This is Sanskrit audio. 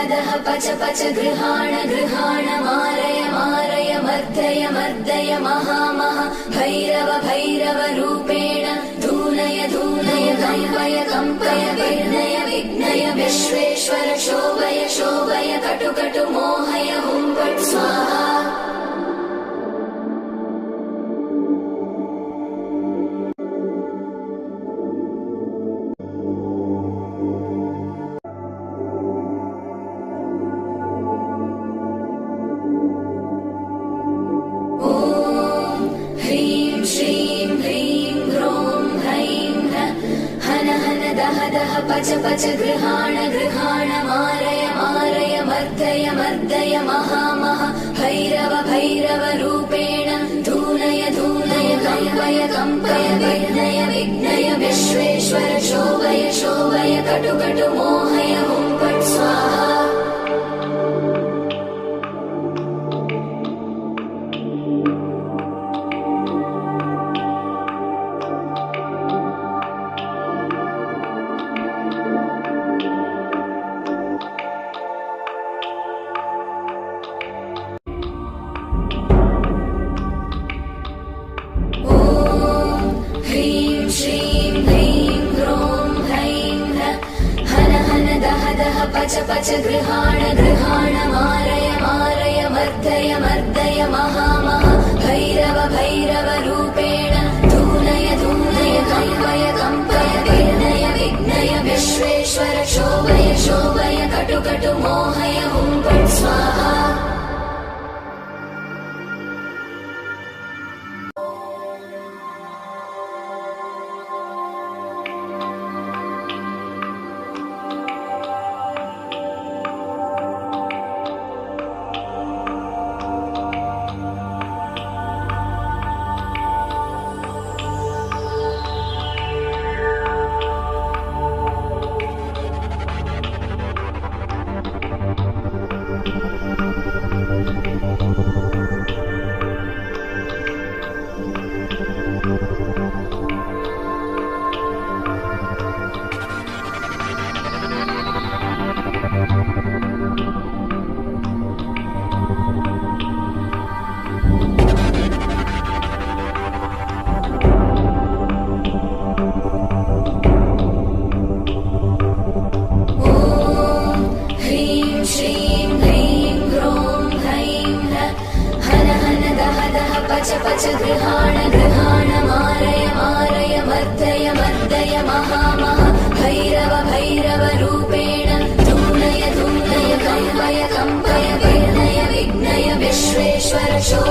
दह पच पच गृहाण गृहाण मारय मारय मर्दय मर्दय महामह भैरव भैरव रूपेण धूनय धूनय कंपय कंपय विघ्नय विघ्नय विश्वेश्वर शोभय शोभय कटु कटु मोहय हुं फट् स्वाहा। पच पच गृहाण गृहाण मारय मारय मर्दय मर्दय महामह भैरव भैरव रूपेण धूनय धूनय कंपय कंपय विघ्नय विघ्नय विश्वेश्वर शोभय शोभय कटु कटु मोहय हुं फट् स्वाहा। पच पच गृहाण गृहाण मारय मारय मर्दय मर्दय महामह भैरव भैरव रूपेण धूनय धूनय कंपय कंपय विघ्नय विघ्नय विश्वेश्वर शोभय शोभय कटु कटु मोहय हुं फट् स्वाहा। पच पच गृहाण गृहाण मारय मारय मर्दय मर्दय महामह भैरव भैरव रूपेण धूनय धूनय कंपय कंपय विघ्नय विघ्नय विश्वेश्वर शोभय